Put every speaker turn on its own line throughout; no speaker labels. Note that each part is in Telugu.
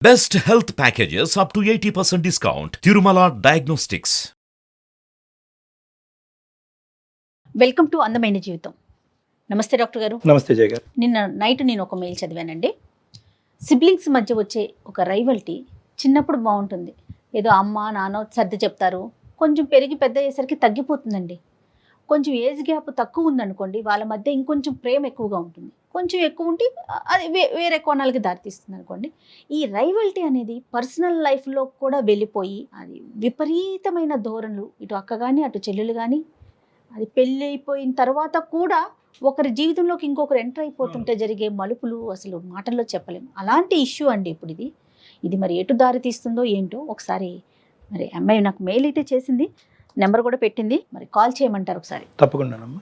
Best health packages up to 80% discount. Tirumala Diagnostics.
Welcome to అందమైన జీవితం. నమస్తే డాక్టర్ గారు.
నమస్తే జయ గారు.
నిన్న నైట్ నేను ఒక మెయిల్ చదివానండి. సిబ్లింగ్స్ మధ్య వచ్చే ఒక రైవల్టీ చిన్నప్పుడు బాగుంటుంది, ఏదో అమ్మ నాన్న సర్ది చెప్తారు, కొంచెం పెరిగి పెద్ద అయ్యేసరికి తగ్గిపోతుందండి. కొంచెం ఏజ్ గ్యాప్ తక్కువ ఉందనుకోండి, వాళ్ళ మధ్య ఇంకొంచెం ప్రేమ ఎక్కువగా ఉంటుంది. కొంచెం ఎక్కువ ఉంటే అది వేరే కోణాలకి దారితీస్తుంది అనుకోండి. ఈ రైవల్టీ అనేది పర్సనల్ లైఫ్లో కూడా వెళ్ళిపోయి అది విపరీతమైన ధోరణులు, ఇటు అక్క కానీ అటు చెల్లెలు కానీ, అది పెళ్ళి అయిపోయిన తర్వాత కూడా ఒకరి జీవితంలోకి ఇంకొకరు ఎంటర్ అయిపోతుంటే జరిగే మలుపులు అసలు మాటల్లో చెప్పలేము. అలాంటి ఇష్యూ అండి ఇప్పుడు ఇది మరి ఎటు దారి తీస్తుందో ఏంటో. ఒకసారి మరి అమ్మాయి నాకు మెయిల్ అయితే చేసింది, నెంబర్ కూడా పెట్టింది, మరి కాల్ చేయమంటారు ఒకసారి.
తప్పకుండానమ్మా.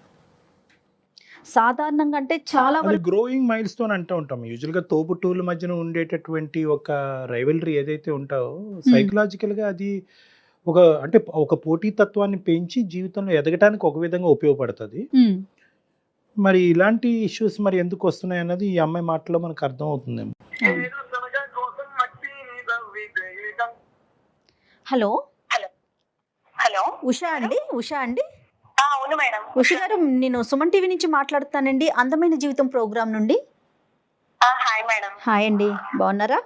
సాధారణంగా అంటే చాలా
అది గ్రోయింగ్ మైల్ స్టోన్ అంటూ ఉంటాం. యూజువల్గా తోబుట్టువుల మధ్యన ఉండేటటువంటి ఒక రైవలరీ ఏదైతే ఉంటావో సైకలాజికల్గా అది ఒక పోటీతత్వాన్ని పెంచి జీవితంలో ఎదగటానికి ఒక విధంగా ఉపయోగపడుతుంది. మరి ఇలాంటి ఇష్యూస్ మరి ఎందుకు వస్తున్నాయి అన్నది ఈ అమ్మాయి మాటలో మనకు అర్థం అవుతుందేమో.
హలో
హలో
ఉషా అండి.
అవును మేడం.
ఉషా గారు, నేను సుమన్ టీవీ నుంచి మాట్లాడుతానండి, అందమైన జీవితం ప్రోగ్రామ్ నుండి.
Hi madam.
హాయ్ అండి, బాగున్నారా?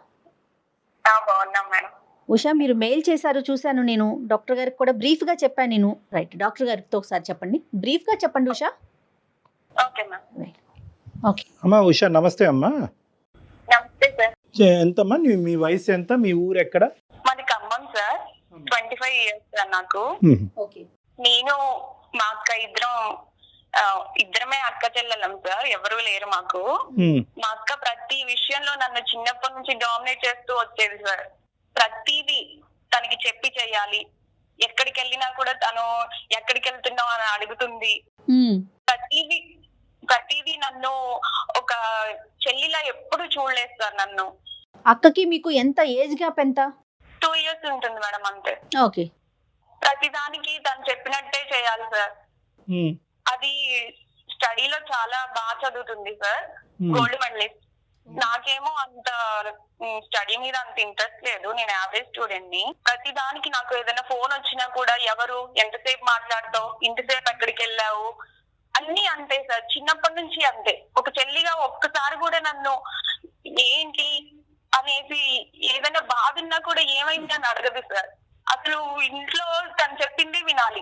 బాగున్నాం మేడం.
ఉషా, మీరు మెయిల్ చేశారు, చూశాను. నేను డాక్టర్ గారికి కూడా బ్రీఫ్గా చెప్పాను. నేను రైట్, డాక్టర్ గారితో ఒకసారి చెప్పండి, బ్రీఫ్గా చెప్పండి Usha.
Okay ma'am.
Right, okay.
అమ్మా ఉషా, నమస్తే అమ్మా.
నమస్తే సార్.
ఎంతమ్మా మీ వయసు ఎంత, మీ ఊరు ఎక్కడ?
మాది ఖమ్మం సార్. 25 years సార్ నాకు.
ఓకే.
నేను మా అక్క ఇద్దరమే అక్క చెల్లెలం సార్, ఎవరు లేరు మాకు. మా అక్క ప్రతి విషయంలో నన్ను చిన్నప్పటి నుంచి డామినేట్ చేస్తూ వచ్చేది సార్. ప్రతిదీ తనకి చెప్పి చెయ్యాలి. ఎక్కడికి వెళ్ళినా కూడా తను ఎక్కడికి వెళ్తున్నావు అని అడుగుతుంది. ప్రతిదీ నన్ను ఒక చెల్లిలా ఎప్పుడు చూడలేదు సార్ నన్ను.
అక్కకి మీకు ఎంత ఏజ్ గ్యాప్ ఎంత?
2 years ఉంటుంది మేడం, అంతే.
ఓకే.
ప్రతిదానికి తను చెప్పినట్టే చేయాలి సార్. అది స్టడీలో చాలా బాగా చదువుతుంది సార్, గోల్డ్ మెడలిస్ట్. నాకేమో అంత స్టడీ మీద అంత ఇంట్రెస్ట్ లేదు, నేను యావరేజ్ స్టూడెంట్ ని. ప్రతి దానికి నాకు ఏదైనా ఫోన్ వచ్చినా కూడా ఎవరు, ఎంతసేపు మాట్లాడతావు, ఇంతసేపు ఎక్కడికి వెళ్ళావు, అన్ని అంతే సార్. చిన్నప్పటి నుంచి అంతే. ఒక చెల్లిగా ఒక్కసారి కూడా నన్ను ఏంటి అనేసి ఏదైనా బాధ ఉన్నా కూడా ఏమైంది అని అడగదు సార్. అసలు ఇంట్లో తను చెప్పింది వినాలి.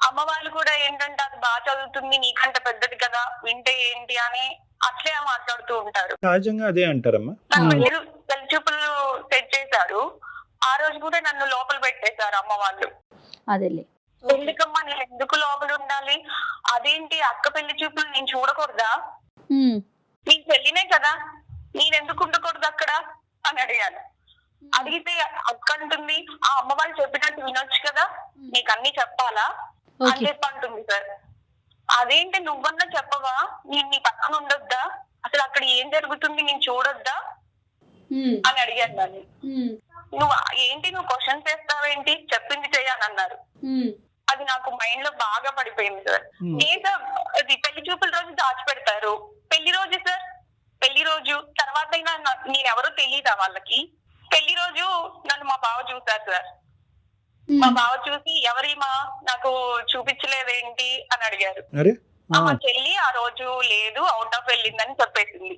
అమ్మ వాళ్ళు కూడా ఏంటంటే అది బాగా చదువుతుంది, నీకంటే పెద్దది కదా, వింటే ఏంటి అని అట్లే మాట్లాడుతూ ఉంటారు.
సహజంగా అదే అంటారమ్మా.
పెళ్లి చూపులు సెట్ చేశారు, ఆ రోజు కూడా నన్ను లోపల పెట్టేశారు అమ్మ వాళ్ళు.
అదేలే.
ఎందుకమ్మా నేను ఎందుకు లోపల ఉండాలి, అదేంటి అక్క పెళ్లి చూపులు నేను చూడకూడదా, నీ చెల్లినే కదా, నేనెందుకు ఉండకూడదు అక్కడ అని అడిగాను. అడిగితే అక్క అంటుంది, ఆ అమ్మ వాళ్ళు చెప్పినట్టు వినొచ్చు కదా, నీకు అన్ని చెప్పాలా అని చెప్పి అంటుంది సార్. అదేంటి నువ్వన్నా చెప్పవా, నేను నీ పక్కన ఉండొద్దా, అసలు అక్కడ ఏం జరుగుతుంది నేను చూడొద్దా అని అడిగాను దాన్ని. నువ్వు క్వశ్చన్స్ వేస్తావేంటి, చెప్పింది చెయ్యాలన్నారు. అది నాకు మైండ్ లో బాగా పడిపోయింది సార్. ఏదో అది పెళ్లి చూపుల రోజు దాచిపెడతారు, పెళ్లి రోజు సార్, పెళ్లి రోజు తర్వాత అయినా నేనెవరో తెలీదా వాళ్ళకి. పెళ్లి రోజు నన్ను మా బావ చూసారు సార్. మా బావ చూసి ఎవరిమా నాకు చూపించలేదేంటి అని అడిగారు. మా చెల్లి ఆ రోజు లేదు, అవుట్ ఆఫ్ వెళ్ళిందని చెప్పేసింది.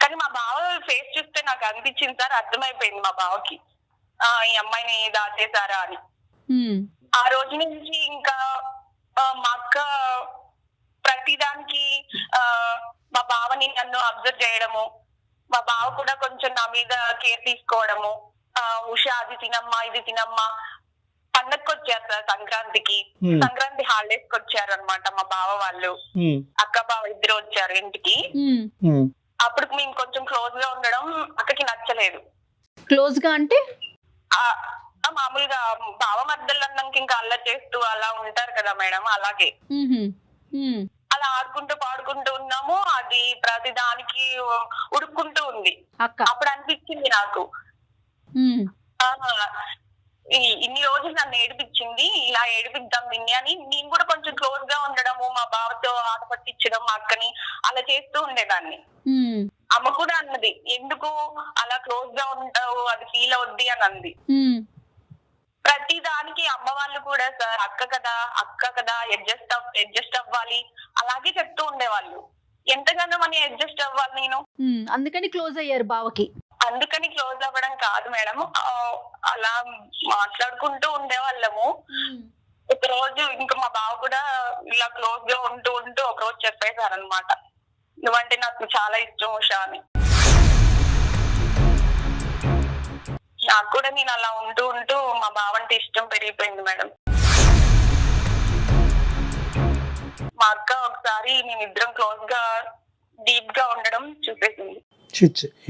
కానీ మా బావ ఫేస్ చూస్తే నాకు అనిపించింది సార్, అర్థమైపోయింది మా బావకి ఈ అమ్మాయిని దాచేశారా అని. ఆ రోజు నుంచి ఇంకా మా అక్క ప్రతిదానికి మా బావని నన్ను అబ్జర్వ్ చేయడము, మా బావ కూడా కొంచెం నా మీద కేర్ తీసుకోవడము. ఉషా అది తినమ్మా, ఇది తినమ్మా. పండగకి వచ్చారు సార్ సంక్రాంతికి, సంక్రాంతి హాలిడేస్ కి వచ్చారు అనమాట మా బావ వాళ్ళు. అక్క బావ ఇద్దరు వచ్చారు ఇంటికి. అప్పుడు మేము కొంచెం క్లోజ్ గా ఉండడం అక్కకి నచ్చలేదు.
క్లోజ్ గా అంటే
మామూలుగా బావ మధ్యలో అన్నాక ఇంకా అల్లరి చేస్తూ అలా ఉంటారు కదా మేడం, అలాగే అలా ఆడుకుంటూ పాడుకుంటూ ఉన్నాము. అది ప్రతి దానికి ఉడుక్కుంటూ ఉంది. అప్పుడు అనిపించింది నాకు, ఇన్ని రోజులు నన్ను ఏడిపించింది, ఇలా ఏడిపిద్దాం నిన్నే అని. నేను కూడా కొంచెం క్లోజ్ గా ఉండడము, మా బావతో ఆట పట్టించడం మా అక్కని అలా చేస్తూ ఉండేదాన్ని. అమ్మ కూడా అన్నది, ఎందుకు అలా క్లోజ్ గా ఉంటావు, అది ఫీల్ అవుద్ది అని అంది. ప్రతి దానికి అమ్మ వాళ్ళు కూడా సార్ అక్క కదా అడ్జస్ట్ అవ్వాలి అలాగే చెప్తూ ఉండేవాళ్ళు. ఎంతగానో మనం అడ్జస్ట్ అవ్వాలి నేను.
అందుకని క్లోజ్ అయ్యారు బావకి.
అందుకని క్లోజ్ అవ్వడం కాదు మేడం, అలా మాట్లాడుకుంటూ ఉండేవాళ్ళము. ఒక రోజు ఇంకా మా బావ కూడా ఇలా క్లోజ్ గా ఉంటూ ఒక రోజు చెప్పేశారనమాట, నువ్వంటే నాకు చాలా ఇష్టం ఉషా అని. నాకు కూడా నేను అలా ఉంటూ మా బావ అంటే ఇష్టం పెరిగిపోయింది మేడం. మా అక్క ఒకసారి మేమిద్దరం క్లోజ్ గా డీప్ గా ఉండడం చూసేసింది.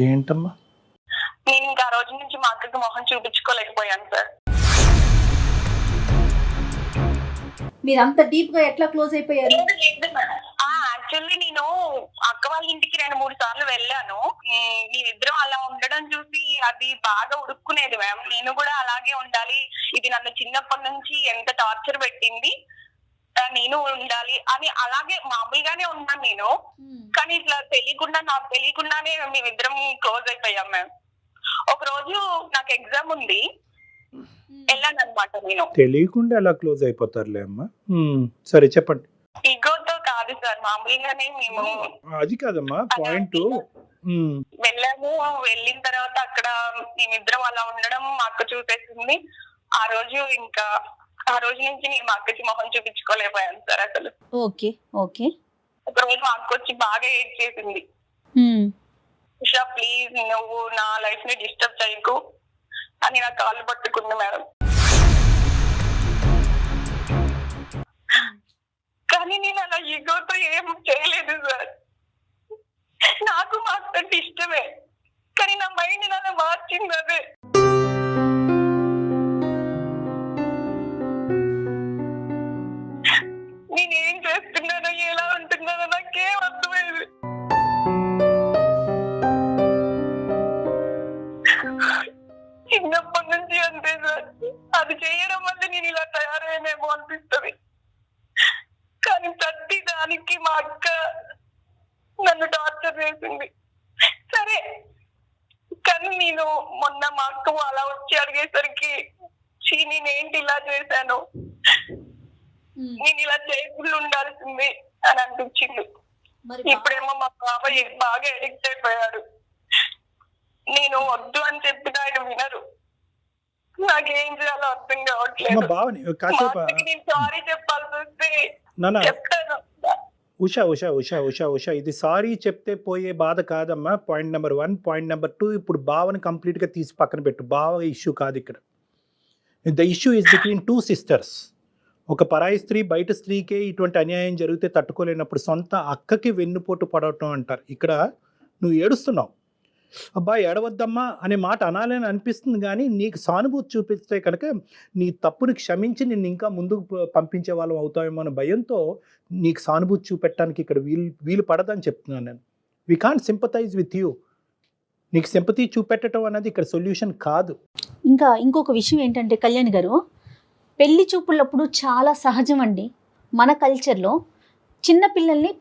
ఏంటమ్మా?
నేను ఇంకా ఆ రోజు నుంచి మా అక్కకి మొహం చూపించుకోలేకపోయాను సార్.
మీరు అంత డీప్ గా ఎట్లా క్లోజ్ అయిపోయారు?
యాక్చువల్లీ నేను అక్క వాళ్ళ ఇంటికి 2-3 సార్లు వెళ్ళాను. మేమిద్దరం అలా ఉండడం చూసి అది బాగా ఉడుక్కునేది మ్యామ్. నేను కూడా అలాగే ఉండాలి, ఇది నన్ను చిన్నప్పటి నుంచి ఎంత టార్చర్ పెట్టింది, నేను ఉండాలి అని అలాగే మామూలుగానే ఉన్నాను నేను. కానీ ఇట్లా నాకు తెలియకుండానే మేమిద్దరం క్లోజ్ అయిపోయాం మ్యామ్. ఒక రోజు నాకు ఎగ్జామ్ ఉంది, వెళ్ళాను అనమాట. నేను
తెలియకుండా ఎలా క్లోజ్ అయిపోతారులే అమ్మా. సరే చెప్పండి.
ఈగోతో కాదు సార్, మామూలుగానే మేము.
అది కాదమ్మా పాయింట్.
వెళ్ళాము, వెళ్ళిన తర్వాత అక్కడ మేమిద్దరం అలా ఉండడం మా అక్క చూసేసింది. ఆ రోజు నుంచి నేను మా అక్కకి మొహం చూపించుకోలేకపోయాను సార్ అసలు.
ఓకే.
ఒక రోజు మా అక్క వచ్చి బాగా ఏడ్ చేసింది, ఉషా ప్లీజ్ నువ్వు నా లైఫ్ ని డిస్టర్బ్ చేయకు అని నా కాళ్ళు పట్టుకుంది మేడం. కానీ నేను అలా ఈగోతో ఏం చేయలేదు సార్. నాకు మా అక్క ఇష్టమే, కానీ నా మైండ్ అలా మార్చింది అదే. నేనేం చేస్తున్నానో ఎలా ఉంటున్నానో నాకేం అర్థమైంది. చిన్నప్పటి నుంచి అంతే సార్, అది చేయడం వల్ల నేను ఇలా తయారయ్యేమో అనిపిస్తుంది. కానీ ప్రతి దానికి మా అక్క నన్ను టార్చర్ చేసింది. సరే కానీ నేను మొన్న మా అక్క అలా వచ్చి అడిగేసరికి నేనేంటి ఇలా చేశాను, నేను ఇలా చేయకుండా ఉండాల్సింది అని అనిపించింది. ఇప్పుడేమో మా బాబాయ్ బాగా అడిక్ట్ అయిపోయాడు. నేను వద్దు అని చెప్పిన ఆయన వినరు. నాకేం చేయాలో అర్థం కావట్లేదు. నేను సారీ చెప్పాల్సి వస్తే చెప్తాను.
ఉషా ఇది సారీ చెప్తే పోయే బాధ కాదమ్మా. Point number 1. పాయింట్ నెంబర్ 2, ఇప్పుడు బావని కంప్లీట్గా తీసి పక్కన పెట్టు. బావ ఇష్యూ కాదు ఇక్కడ. The issue is between 2 sisters. ఒక పరాయి స్త్రీ బయట స్త్రీకే ఇటువంటి అన్యాయం జరిగితే తట్టుకోలేనప్పుడు సొంత అక్కకి వెన్నుపోటు పడటం అంటారు. ఇక్కడ నువ్వు ఏడుస్తున్నావు, అబ్బాయి ఏడవద్దమ్మా అనే మాట అనాలని అనిపిస్తుంది, కానీ నీకు సానుభూతి చూపిస్తే కనుక నీ తప్పుని క్షమించి నిన్ను ఇంకా ముందుకు పంపించే వాళ్ళం అవుతామేమో అనే భయంతో నీకు సానుభూతి చూపెట్టడానికి ఇక్కడ వీలు పడదని చెప్తున్నాను నేను. We can't sympathise with you. నీకు సింపతి చూపెట్టడం అనేది ఇక్కడ సొల్యూషన్ కాదు.
ఇంకా ఇంకొక విషయం ఏంటంటే కళ్యాణ్ గారు, పెళ్లి చూపులప్పుడు చాలా సహజం అండి మన కల్చర్లో చిన్న పిల్లల్ని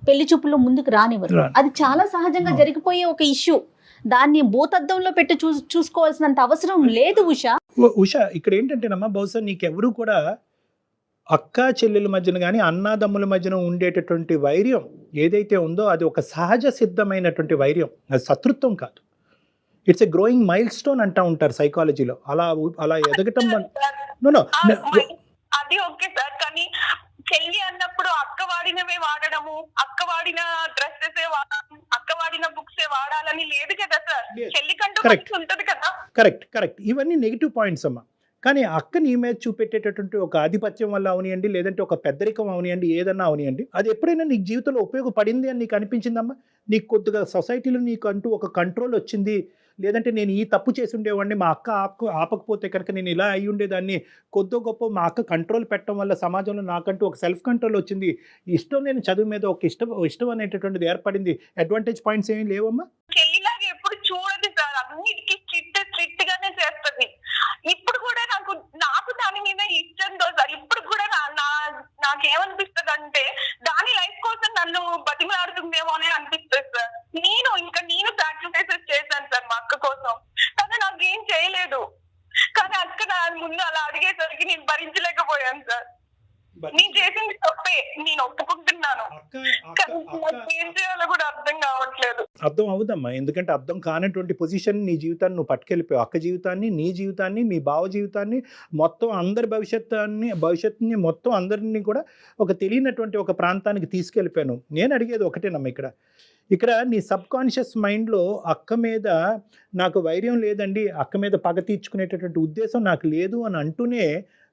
పెళ్లి చూపుల్లో ముందుకు రానివ్వరు. అది చాలా సహజంగా జరిగిపోయే ఒక ఇష్యూ. దాన్ని భూతద్దంలో పెట్టి చూసుకోవాల్సినంత అవసరం లేదు ఉషా.
ఇక్కడ ఏంటంటేనమ్మా, బహుశా నీకెవరూ కూడా అక్క చెల్లెల మధ్యన కానీ అన్నాదమ్ముల మధ్యన ఉండేటటువంటి వైర్యం ఏదైతే ఉందో అది ఒక సహజ సిద్ధమైనటువంటి వైర్యం, అది శత్రుత్వం కాదు. It's a growing mile stone అంటూ ఉంటారు సైకాలజీలో. అలా ఎదగటం
అది ఓకే సార్, కానీ చెల్లి అన్నప్పుడు అక్క వాడినవే వాడడము, అక్క వాడిన డ్రెస్సెస్ అక్క వాడిన బుక్స్ వాడాలని లేదు కదా సార్. చెల్లి కంటూ ఉంటది కదా.
కరెక్ట్. ఇవన్నీ నెగిటివ్ పాయింట్స్ అమ్మా. కానీ అక్క నీ మీద చూపెట్టేటటువంటి ఒక ఆధిపత్యం వల్ల అవనియండి, లేదంటే ఒక పెద్దరికం అవనియండి, ఏదన్నా అవనియండి, అది ఎప్పుడైనా నీకు జీవితంలో ఉపయోగపడింది అని నీకు అనిపించిందమ్మా? నీకు కొద్దిగా సొసైటీలో నీకు అంటూ ఒక కంట్రోల్ వచ్చింది, లేదంటే నేను ఈ తప్పు చేసి ఉండేవాడిని, మా అక్క ఆపకపోతే కనుక నేను ఇలా అయ్యి ఉండేదాన్ని, కొద్దో గొప్ప మా అక్క కంట్రోల్ పెట్టడం వల్ల సమాజంలో నాకంటూ ఒక సెల్ఫ్ కంట్రోల్ వచ్చింది, ఇష్టం నేను చదువు మీద ఒక ఇష్టం అనేటటువంటిది ఏర్పడింది, అడ్వాంటేజ్ పాయింట్స్ ఏమీ లేవమ్మా?
చెల్లిలాగా ఎప్పుడు చూడదు సార్, అన్నిటికీ స్ట్రిక్ట్ గానే చేస్తుంది. ఇప్పుడు కూడా నాకు దాని మీద ఇష్టంతో సార్, ఇప్పుడు కూడా నాకేమనిపిస్తుంది అంటే దాని లైఫ్ కోసం నన్ను బతిమలాడుతుందేమో అని అనిపిస్తుంది సార్. నేను ఇంకా చేయలేకపోయాను సార్. నేను చేసింది తప్పే, నేను ఒప్పుకుంటున్నాను. కానీ నాకు ఏం చేయాలో కూడా అర్థం కావట్లేదు.
అర్థం అవుదమ్మా, ఎందుకంటే అర్థం కానటువంటి పొజిషన్ నీ జీవితాన్ని నువ్వు పట్టుకెళ్ళిపోయావు. అక్క జీవితాన్ని, నీ జీవితాన్ని, మీ బావ జీవితాన్ని, మొత్తం అందరి భవిష్యత్తుని మొత్తం అందరినీ కూడా ఒక తెలియనటువంటి ఒక ప్రాంతానికి తీసుకెళ్ళిపోయాను. నేను అడిగేది ఒకటేనమ్మా, ఇక్కడ నీ సబ్ కాన్షియస్ మైండ్లో అక్క మీద నాకు వైర్యం లేదండి, అక్క మీద పగ తీర్చుకునేటటువంటి ఉద్దేశం నాకు లేదు అని అంటూనే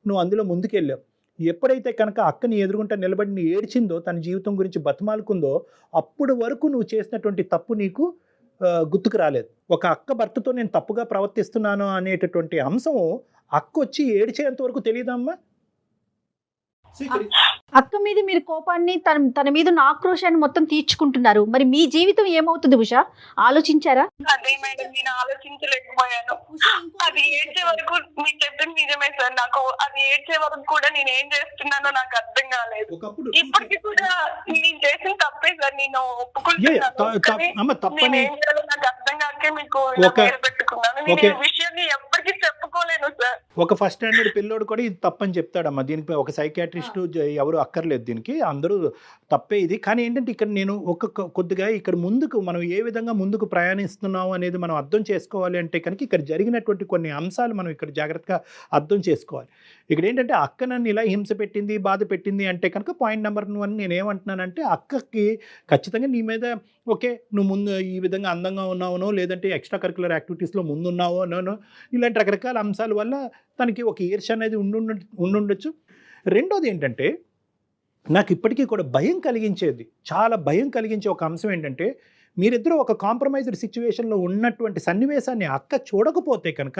నువ్వు అందులో ముందుకెళ్ళావు. ఎప్పుడైతే కనుక అక్కని ఎదురుగుంటా నిలబడి నీ ఏడ్చిందో, తన జీవితం గురించి బతిమాలుకుందో, అప్పుడు వరకు నువ్వు చేసినటువంటి తప్పు నీకు గుర్తుకు రాలేదు. ఒక అక్క భర్తతో నేను తప్పుగా ప్రవర్తిస్తున్నాను అనేటటువంటి అంశం అక్క వచ్చి ఏడ్చేంత వరకు తెలియదమ్మా.
అక్క మీద మీరు కోపాన్ని, తన మీద ఉన్న ఆక్రోశాన్ని మొత్తం తీర్చుకుంటున్నారు. మరి మీ జీవితం ఏమవుతుంది ఉషా, ఆలోచించారా?
అదే మేడం, నేను ఆలోచించలేకపోయాను. అది ఏడ్చే వరకు మీరు చెప్పింది నిజమే సార్. నాకు అది ఏడ్చే వరకు కూడా నేను ఏం చేస్తున్నానో నాకు అర్థం కాలేదు. ఇప్పటికి కూడా నేను చేసిన తప్పే సార్, నేను ఒప్పుకుంటున్నాను. నేను ఏం చేయాలో నాకు అర్థం కాకే మీకు పేరు పెట్టుకున్నాను. నేను ఈ విషయాన్ని ఎప్పటికీ చెప్పుకోలేను సార్.
ఒక ఫస్ట్ స్టాండర్డ్ పిల్లోడు కూడా ఇది తప్పని చెప్తాడమ్మా. దీనికి ఒక సైకాట్రిస్ట్ ఎవరు అక్కర్లేదు, దీనికి అందరూ తప్పే ఇది. కానీ ఏంటంటే ఇక్కడ నేను కొద్దిగా ఇక్కడ ముందుకు మనం ఏ విధంగా ముందుకు ప్రయాణిస్తున్నాము అనేది మనం అర్థం చేసుకోవాలి అంటే కనుక ఇక్కడ జరిగినటువంటి కొన్ని అంశాలు మనం ఇక్కడ జాగ్రత్తగా అర్థం చేసుకోవాలి. ఇక్కడ ఏంటంటే అక్క నన్ను ఇలా హింస పెట్టింది, బాధ పెట్టింది అంటే కనుక పాయింట్ నెంబర్ 1 నేను ఏమంటున్నానంటే, అక్కకి ఖచ్చితంగా నీ మీద ఓకే, నువ్వు ముందు ఈ విధంగా అందంగా ఉన్నావునో, లేదంటే ఎక్స్ట్రా కరికులర్ యాక్టివిటీస్లో ముందున్నావో నోనో, ఇలాంటి రకరకాల అంశాల వల్ల తనకి ఒక ఈర్ష్య అనేది ఉండుండొచ్చు. రెండోది ఏంటంటే, నాకు ఇప్పటికీ కూడా భయం కలిగించేది, చాలా భయం కలిగించే ఒక అంశం ఏంటంటే, మీరిద్దరూ ఒక కాంప్రమైజ్డ్ సిచ్యువేషన్లో ఉన్నటువంటి సన్నివేశాన్ని అక్క చూడకపోతే కనుక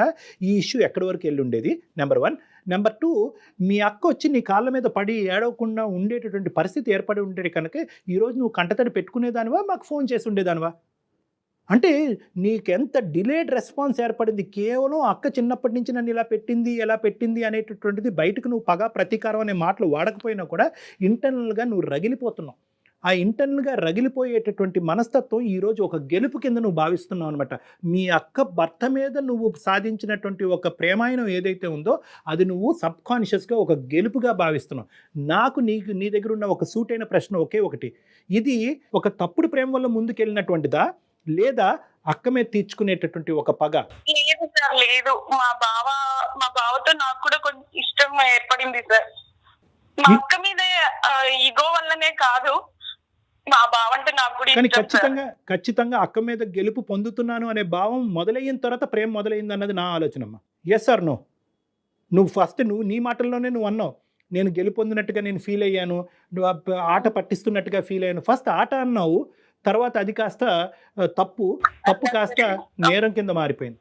ఈ ఇష్యూ ఎక్కడి వరకు వెళ్ళి ఉండేది, నెంబర్ 1. నెంబర్ 2, మీ అక్క వచ్చి నీ కాళ్ళ మీద పడి ఏడవకుండా ఉండేటటువంటి పరిస్థితి ఏర్పడి ఉండేది కనుక ఈరోజు నువ్వు కంటతడి పెట్టుకునేదానివా, మాకు ఫోన్ చేసి ఉండేదానివా? అంటే నీకెంత డిలేడ్ రెస్పాన్స్ ఏర్పడింది. కేవలం అక్క చిన్నప్పటి నుంచి నన్ను ఇలా పెట్టింది, ఎలా పెట్టింది అనేటటువంటిది బయటకు నువ్వు పగ, ప్రతీకారం అనే మాటలు వాడకపోయినా కూడా ఇంటర్నల్గా నువ్వు రగిలిపోతున్నావు. ఆ ఇంటర్నల్గా రగిలిపోయేటటువంటి మనస్తత్వం ఈరోజు ఒక గెలుపు కింద నువ్వు భావిస్తున్నావు అనమాట. మీ అక్క భర్త మీద నువ్వు సాధించినటువంటి ఒక ప్రేమాయణం ఏదైతే ఉందో అది నువ్వు సబ్కాన్షియస్గా ఒక గెలుపుగా భావిస్తున్నావు. నాకు నీ దగ్గర ఉన్న ఒక సూటైన ప్రశ్న ఒకే ఒకటి, ఇది ఒక తప్పుడు ప్రేమ వల్ల ముందుకెళ్ళినటువంటిదా, లేదా అక్క మీద తీర్చుకునేటటువంటి ఒక పగ?
లేదు సార్, లేదు. మా బావతో నాకు కూడా కొంచెం ఇష్టం ఏర్పడింది సార్. మా అక్క మీద ఈగో వల్లనే కాదు, మా బావ అంటే నాకు కూడా
కానీ
ఇష్టం.
ఖచ్చితంగా అక్క మీద గెలుపు పొందుతున్నాను అనే భావం మొదలైన తర్వాత ప్రేమ మొదలైంది అన్నది నా ఆలోచనమ్మా. Yes or no? నువ్వు ఫస్ట్ నీ మాటల్లోనే నువ్వు అన్నావు, నేను గెలుపొందినట్టుగా నేను ఫీల్ అయ్యాను, నువ్వు ఆట పట్టిస్తున్నట్టుగా ఫీల్ అయ్యాను. ఫస్ట్ ఆట అన్నావు, తర్వాత అది కాస్త తప్పు కాస్త నేరం కింద మారిపోయింది.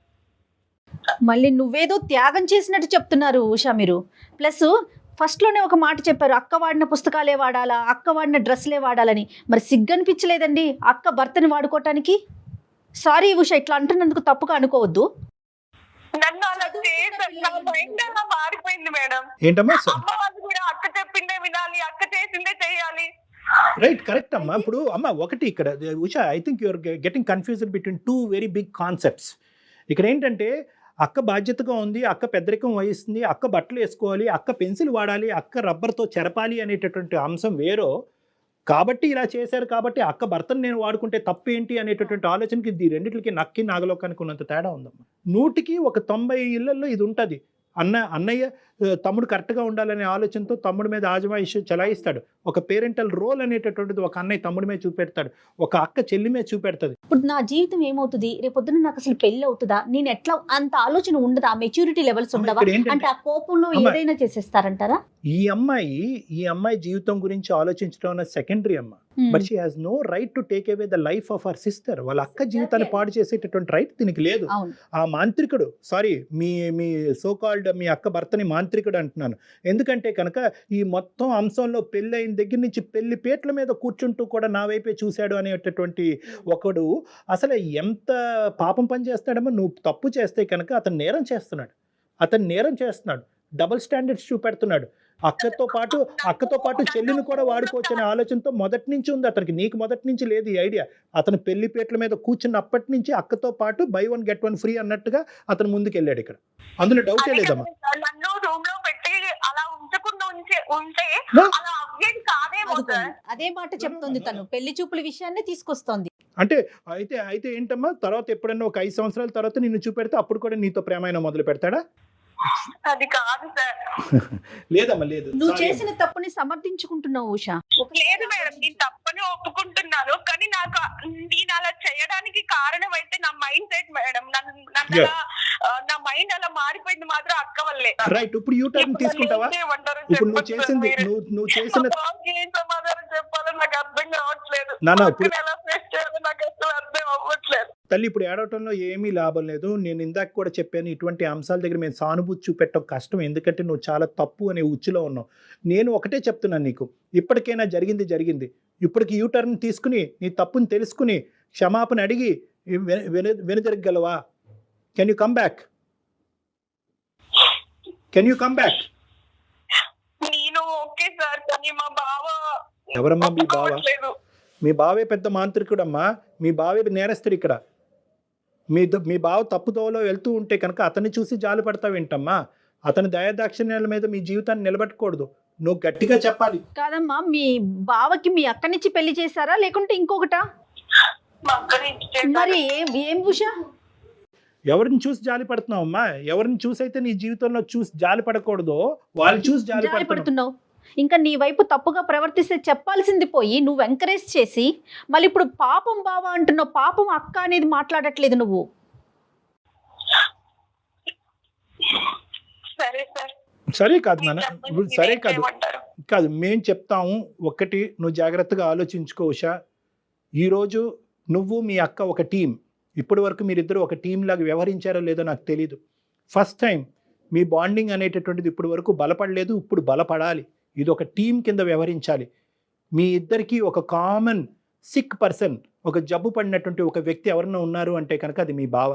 మళ్ళీ నువ్వేదో త్యాగం చేసినట్టు చెప్తున్నారు ఉషా మీరు. ప్లస్ ఫస్ట్లోనే ఒక మాట చెప్పారు, అక్క వాడిన పుస్తకాలే వాడాలా, అక్క వాడిన డ్రెస్లే వాడాలని. మరి సిగ్గనిపించలేదండి అక్క భర్తని వాడుకోవటానికి? సారీ ఉషా, ఇట్లా అంటున్నందుకు తప్పుగా అనుకోవద్దు.
నన్ను అలా చేశారు, నా మైండ్ అలా మారిపోయింది మేడం.
ఏంటమ్మా?
అమ్మ వాళ్ళు కూడా అక్క చెప్పిందే వినాలి, అక్క చేసిందే చేయాలి.
రైట్, కరెక్ట్ అమ్మా. ఇప్పుడు అమ్మ ఒకటి ఇక్కడ Usha, I think you're getting confused between 2 very big concepts. ఇక్కడ ఏంటంటే అక్క బాధ్యతగా ఉంది, అక్క పెద్దరికం వహిస్తుంది, అక్క బట్టలు వేసుకోవాలి, అక్క పెన్సిల్ వాడాలి, అక్క రబ్బర్తో చెరపాలి అనేటటువంటి అంశం వేరో, కాబట్టి ఇలా చేశారు కాబట్టి అక్క భర్తను నేను వాడుకుంటే తప్పేంటి అనేటటువంటి ఆలోచనకి ఈ రెండింటికి నక్కి నాగలోకానికి ఉన్నంత తేడా ఉందమ్మా. 100కి 90 ఇళ్లలో ఇది ఉంటుంది. అన్నయ్య తమ్ముడు కరెక్ట్గా ఉండాలనే ఆలోచనతో తమ్ముడి మీద ఆజమాయిషి చలాయిస్తాడు. ఒక పేరెంటల్ రోల్ అనేటటువంటిది ఒక అన్నయ్య తమ్ముడి మీద చూపెడతాడు, ఒక అక్క చెల్లి మీద చూపెడతాది.
ఇప్పుడు నా జీవితం ఏమవుతుంది, రేపొద్దున నాకు అసలు పెళ్లి అవుతుందా, నేను ఎట్లా, అంత ఆలోచన ఉండదా, మెచ్యూరిటీ లెవెల్స్ ఉండవా? అంటే ఆ కోపంలో ఏదైనా చేసేస్తారంటారా?
ఈ అమ్మాయి జీవితం గురించి ఆలోచించడం అన్న సెకండరీ అమ్మ. But she has no right to take away the life of our sister. వాళ్ళ అక్క జీవితాన్ని పాడు చేసేటటువంటి రైట్ దీనికి లేదు. ఆ మాంత్రికుడు, సారీ మీ సో కాల్డ్ మీ అక్క భర్తని మాంత్రికుడు అంటున్నాను, ఎందుకంటే కనుక ఈ మొత్తం అంశంలో పెళ్ళి అయిన దగ్గర నుంచి పెళ్లి పేట్ల మీద కూర్చుంటూ కూడా నా వైపే చూశాడు అనేటటువంటి ఒకడు అసలు ఎంత పాపం పని చేస్తాడమో. నువ్వు తప్పు చేస్తే కనుక అతను నేరం చేస్తున్నాడు, డబుల్ స్టాండర్డ్స్ చూపెడుతున్నాడు. అక్కతో పాటు చెల్లిని కూడా వాడుకోవచ్చు అనే ఆలోచనతో మొదటి నుంచి ఉంది అతనికి. నీకు మొదటి నుంచి లేదు ఈ ఐడియా. అతను పెళ్లిపేట్ల మీద కూర్చున్నప్పటి నుంచి అక్కతో పాటు బై 1 get 1 ఫ్రీ అన్నట్టుగా అతను ముందుకు వెళ్ళాడు. ఇక్కడ అందులో డౌటే లేదమ్మా.
నన్ను రూమ్ లో పెట్టి అలా ఉంచకుండా ఉంటే
No.
అలా అవ్వేది కాదేమో సార్.
అదే మాట చెప్తుంది తను, పెళ్లి చూపుల విషయాన్ని తీసుకొస్తోంది.
అంటే అయితే ఏంటమ్మా, తర్వాత ఎప్పుడన్నా ఒక 5 సంవత్సరాల తర్వాత నిన్ను చూపెడితే అప్పుడు కూడా నీతో ప్రేమాయణం మొదలు పెడతాడా?
అది కాదు సార్.
లేదమ్మా, లేదు.
నువ్వు
Sorry
చేసిన తప్పుని సమర్థించుకుంటున్నావు ఉషా.
లేదు మేడం, నేను తప్పని ఒప్పుకుంటున్నాను, కానీ నాకు నేను అలా చేయడానికి కారణం అయితే నా మైండ్ సెట్ మేడం. నన్ను
Yeah.
అలా నా మైండ్ అలా మారిపోయింది మాత్రం అక్క వల్లే.
రైట్. ఇప్పుడు యూ టర్న్ తీసుకుంటావా? ఇప్పుడు నువ్వు చేసింది నువ్వు చేసిన
ఏం సమాధానం చెప్పాలో నాకు అర్థం కావట్లేదు.
నాన్న, ఇప్పుడు
ఎలా ఫేస్ చేయాలో నాకు అసలు అర్థం అవ్వట్లేదు.
తల్లి, ఇప్పుడు ఏడవటంలో ఏమీ లాభం లేదు. నేను ఇందాక కూడా చెప్పాను, ఇటువంటి అంశాల దగ్గర మేము సానుభూతి చూపెట్టడం కష్టం, ఎందుకంటే నువ్వు చాలా తప్పు అనే ఉచ్చులో ఉన్నావు. నేను ఒకటే చెప్తున్నాను నీకు, ఇప్పటికైనా జరిగింది. ఇప్పటికి యూ టర్న్ తీసుకుని నీ తప్పుని తెలుసుకుని క్షమాపణ అడిగి వెనుదిరగలవా? Can you come back?
నేను ఓకే సార్, కానీ మా బావ
ఎవరమ్మా మీ బావ?
ఒప్పుకోవట్లేదు.
మీ బావే పెద్ద మాంత్రికుడమ్మా. మీ బావే నేరస్తుడు ఇక్కడ. మీ బావ తప్పుదోవలో వెళ్తూ ఉంటే కనుక అతన్ని చూసి జాలి పడతావేంటమ్మా? అతని దయాదాక్షిణ్యాల మీద మీ జీవితాన్ని నిలబెట్టకూడదు. నువ్వు గట్టిగా చెప్పాలి.
కాదమ్మా, మీ బావకి మీ అక్కనిచ్చి పెళ్లి చేశారా లేకుంటే ఇంకొకటా?
మా అక్కని ఇచ్చేసారు.
మరి ఏం ఉషా?
ఎవరిని చూసి జాలి పడుతున్నావమ్మా? ఎవరిని చూసి అయితే నీ జీవితంలో చూసి జాలి పడకూడదో వాళ్ళని చూసి జాలి పడుతున్నావు.
పడుతున్నావు. ఇంకా నీ వైపు తప్పుగా ప్రవర్తిస్తే చెప్పాల్సింది పోయి నువ్వు ఎంకరేజ్ చేసి మళ్ళీ ఇప్పుడు పాపం బావ అంటున్నావు. పాపం అక్క అనేది మాట్లాడట్లేదు నువ్వు.
సరే సార్.
సరే కాదు నాన్న, ఇప్పుడు సరే కాదు
ఏమంటారు?
కాదు మేము చెప్తాము. ఒక్కటి నువ్వు జాగ్రత్తగా ఆలోచించుకో ఉషా. ఈరోజు నువ్వు మీ అక్క ఒక టీం. ఇప్పటి వరకు మీరిద్దరు ఒక టీం లాగా వ్యవహరించారో లేదో నాకు తెలీదు. ఫస్ట్ టైం మీ బాండింగ్ అనేటటువంటిది ఇప్పటి వరకు బలపడలేదు, ఇప్పుడు బలపడాలి. ఇది ఒక టీం కింద వ్యవహరించాలి. మీ ఇద్దరికి ఒక కామన్ సిక్ పర్సన్, ఒక జబ్బు పడినటువంటి ఒక వ్యక్తి ఎవరైనా ఉన్నారు అంటే కనుక అది మీ బావ.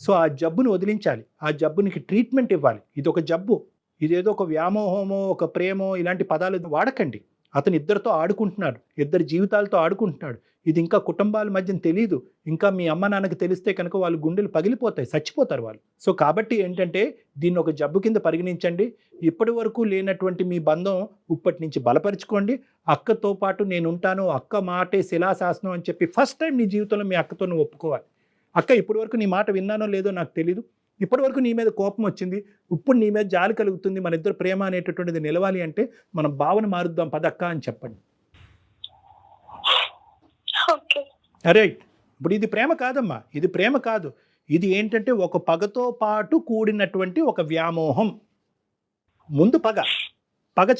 సో ఆ జబ్బును వదిలించాలి, ఆ జబ్బునికి ట్రీట్మెంట్ ఇవ్వాలి. ఇది ఒక జబ్బు, ఇదేదో ఒక వ్యామోహమో ఒక ప్రేమో ఇలాంటి పదాలు వాడకండి. అతను ఇద్దరితో ఆడుకుంటున్నాడు, ఇద్దరి జీవితాలతో ఆడుకుంటున్నాడు. ఇది ఇంకా కుటుంబాల మధ్య తెలియదు. ఇంకా మీ అమ్మ నాన్నకి తెలిస్తే కనుక వాళ్ళు గుండెలు పగిలిపోతాయి, చచ్చిపోతారు వాళ్ళు. సో కాబట్టి ఏంటంటే దీన్ని ఒక జబ్బు కింద పరిగణించండి. ఇప్పటి వరకు లేనటువంటి మీ బంధం ఇప్పటి నుంచి బలపరుచుకోండి. అక్కతో పాటు నేను ఉంటాను, అక్క మాటే శిలాశాసనం అని చెప్పి ఫస్ట్ టైం నీ జీవితంలో మీ అక్కతో నువ్వు ఒప్పుకోవాలి. అక్క, ఇప్పటి వరకు నీ మాట విన్నానో లేదో నాకు తెలీదు, ఇప్పటి వరకు నీ మీద కోపం వచ్చింది, ఇప్పుడు నీ మీద జాలి కలుగుతుంది, మన ఇద్దరు ప్రేమ అనేటటువంటిది నిలవాలి అంటే మనం భావన మారుద్దాం పదక్క అని చెప్పండి.
ఓకే.
అరే, ఇప్పుడు ఇది ప్రేమ కాదమ్మా, ఇది ప్రేమ కాదు. ఇది ఏంటంటే ఒక పగతో పాటు కూడినటువంటి ఒక వ్యామోహం. ముందు పగ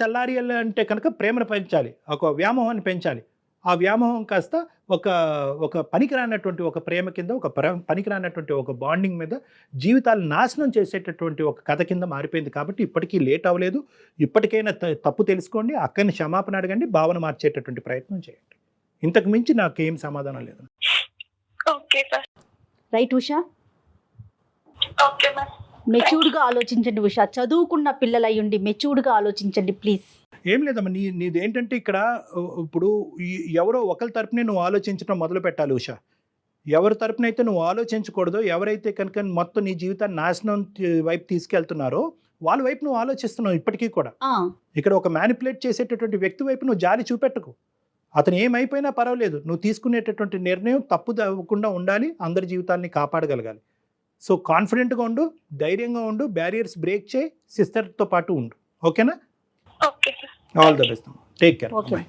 చల్లారి అంటే కనుక ప్రేమను పెంచాలి, ఒక వ్యామోహాన్ని పెంచాలి. ఆ వ్యామోహం కాస్త ఒక పనికిరానటువంటి ఒక ప్రేమ కింద, ఒక పనికిరానటువంటి ఒక బాండింగ్ మీద జీవితాలు నాశనం చేసేటటువంటి ఒక కథ కింద మారిపోయింది. కాబట్టి ఇప్పటికీ లేట్ అవ్వలేదు. ఇప్పటికైనా తప్పు తెలుసుకోండి, అక్కని క్షమాపణ అడగండి, భావన మార్చేటటువంటి ప్రయత్నం చేయండి. ఇంతకు మించి నాకేం సమాధానం లేదు.
Okay sir.
Right Usha?
Okay ma'am.
మెచ్యూర్డ్గా ఆలోచించండి ఉషా. చదువుకున్న పిల్లలయ్యుండి మెచ్యూర్డ్గా ఆలోచించండి ప్లీజ్.
ఏం లేదమ్మా, నీదేంటంటే ఇక్కడ ఇప్పుడు ఎవరో ఒకరి తరపునే నువ్వు ఆలోచించడం మొదలు పెట్టాలి ఉషా. ఎవరి తరపునైతే నువ్వు ఆలోచించకూడదో, ఎవరైతే కనుక మొత్తం నీ జీవితాన్ని నాశనం వైపు తీసుకెళ్తున్నారో వాళ్ళ వైపు నువ్వు ఆలోచిస్తున్నావు ఇప్పటికీ కూడా. ఇక్కడ ఒక మ్యానిపులేట్ చేసేటటువంటి వ్యక్తి వైపు నువ్వు జాలి చూపెట్టకు. అతను ఏమైపోయినా పర్వాలేదు, నువ్వు తీసుకునేటటువంటి నిర్ణయం తప్పు అవ్వకుండా ఉండాలి, అందరి జీవితాన్ని కాపాడగలగాలి. సో కాన్ఫిడెంట్గా ఉండు, ధైర్యంగా ఉండు, బ్యారియర్స్ బ్రేక్ చేయి, సిస్టర్తో పాటు ఉండు. ఓకేనా?
Okay.
All the best. Take care.
Okay.